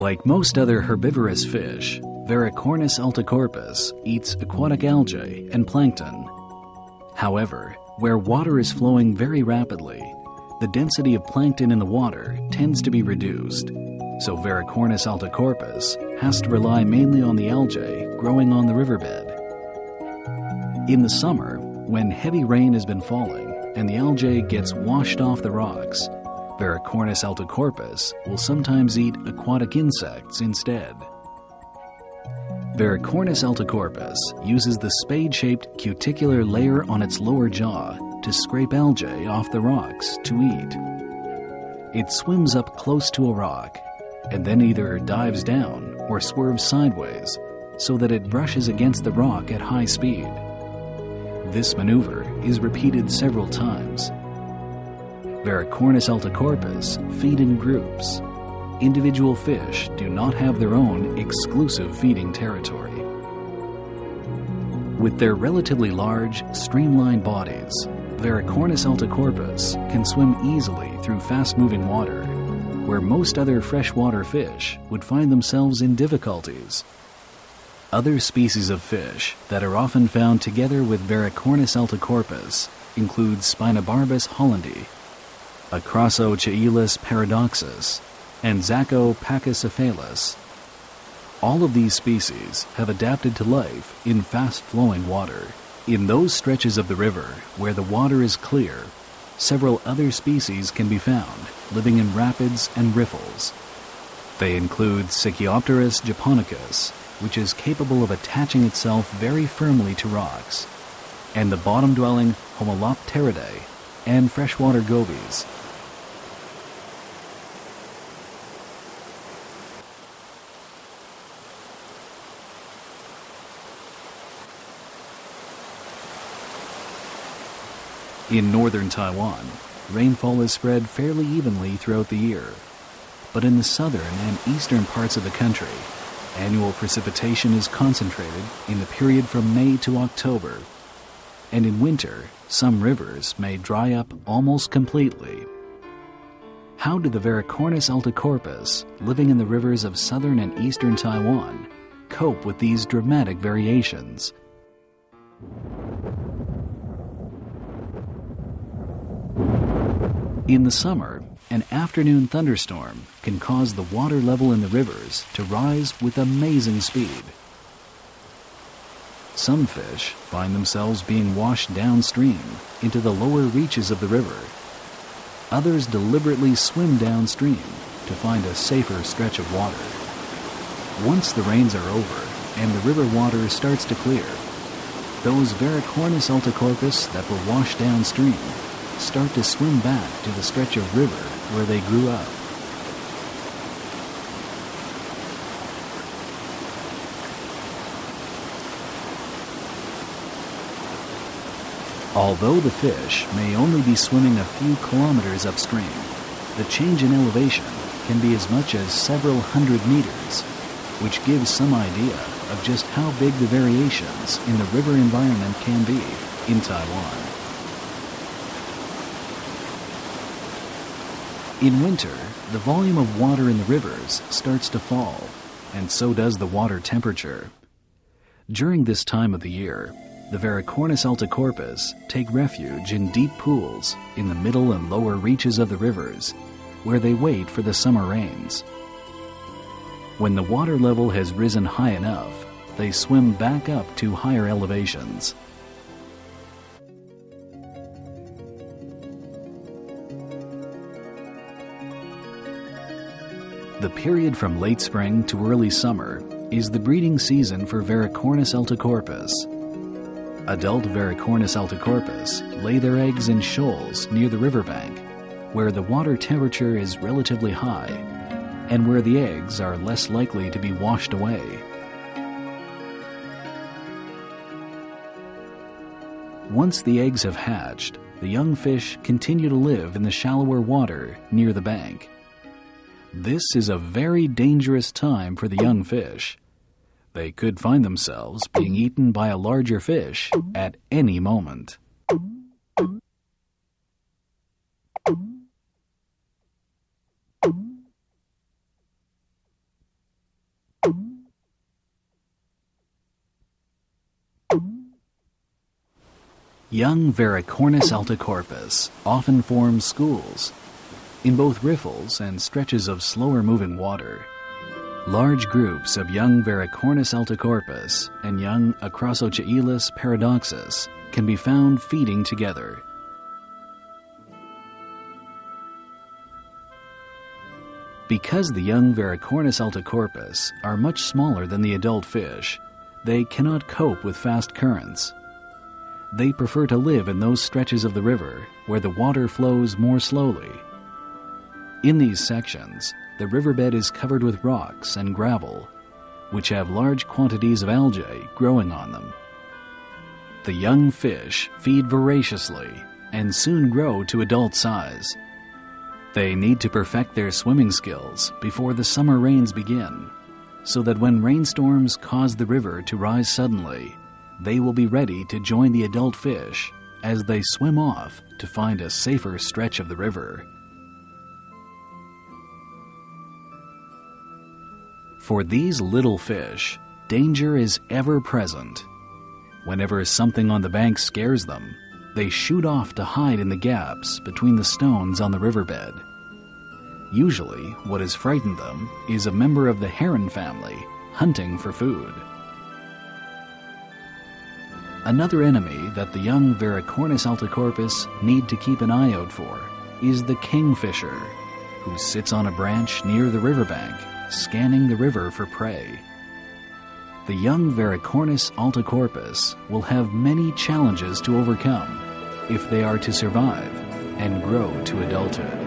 Like most other herbivorous fish, Varicorhinus Alticorpus eats aquatic algae and plankton. However, where water is flowing very rapidly, the density of plankton in the water tends to be reduced, so Varicorhinus Alticorpus has to rely mainly on the algae growing on the riverbed. In the summer, when heavy rain has been falling and the algae gets washed off the rocks, Varicorhinus Alticorpus will sometimes eat aquatic insects instead. Varicorhinus Alticorpus uses the spade-shaped cuticular layer on its lower jaw to scrape algae off the rocks to eat. It swims up close to a rock and then either dives down or swerves sideways so that it brushes against the rock at high speed. This maneuver is repeated several times. Varicorhinus Alticorpus feed in groups. Individual fish do not have their own exclusive feeding territory. With their relatively large, streamlined bodies, Varicorhinus Alticorpus can swim easily through fast-moving water, where most other freshwater fish would find themselves in difficulties. Other species of fish that are often found together with Varicorhinus Alticorpus include Spinobarbus hollandi, Acrosochaelis paradoxus, and Zacopachycephalus. All of these species have adapted to life in fast-flowing water. In those stretches of the river where the water is clear, several other species can be found, living in rapids and riffles. They include Sichiopterus japonicus, which is capable of attaching itself very firmly to rocks, and the bottom-dwelling Homolopteridae and freshwater gobies. In northern Taiwan, rainfall is spread fairly evenly throughout the year, but in the southern and eastern parts of the country, annual precipitation is concentrated in the period from May to October, and in winter, some rivers may dry up almost completely. How do the Varicorhinus Alticorpus, living in the rivers of southern and eastern Taiwan, cope with these dramatic variations? In the summer, an afternoon thunderstorm can cause the water level in the rivers to rise with amazing speed. Some fish find themselves being washed downstream into the lower reaches of the river. Others deliberately swim downstream to find a safer stretch of water. Once the rains are over and the river water starts to clear, those Varicorhinus Alticorpus that were washed downstream start to swim back to the stretch of river where they grew up. Although the fish may only be swimming a few kilometers upstream, the change in elevation can be as much as several hundred meters, which gives some idea of just how big the variations in the river environment can be in Taiwan. In winter, the volume of water in the rivers starts to fall, and so does the water temperature. During this time of the year, the Varicorhinus Alticorpus take refuge in deep pools in the middle and lower reaches of the rivers, where they wait for the summer rains. When the water level has risen high enough, they swim back up to higher elevations. The period from late spring to early summer is the breeding season for Varicorhinus Alticorpus. Adult Varicorhinus Alticorpus lay their eggs in shoals near the riverbank, where the water temperature is relatively high and where the eggs are less likely to be washed away. Once the eggs have hatched, the young fish continue to live in the shallower water near the bank. This is a very dangerous time for the young fish. They could find themselves being eaten by a larger fish at any moment. Young Varicorhinus Alticorpus often forms schools in both riffles and stretches of slower-moving water. Large groups of young Varicorhinus Alticorpus and young Acrosochaelis paradoxus can be found feeding together. Because the young Varicorhinus Alticorpus are much smaller than the adult fish, they cannot cope with fast currents. They prefer to live in those stretches of the river where the water flows more slowly. In these sections, the riverbed is covered with rocks and gravel, which have large quantities of algae growing on them. The young fish feed voraciously and soon grow to adult size. They need to perfect their swimming skills before the summer rains begin, so that when rainstorms cause the river to rise suddenly, they will be ready to join the adult fish as they swim off to find a safer stretch of the river. For these little fish, danger is ever present. Whenever something on the bank scares them, they shoot off to hide in the gaps between the stones on the riverbed. Usually, what has frightened them is a member of the heron family hunting for food. Another enemy that the young Varicorhinus Alticorpus need to keep an eye out for is the kingfisher, who sits on a branch near the riverbank, scanning the river for prey. The young Varicorhinus Alticorpus will have many challenges to overcome if they are to survive and grow to adulthood.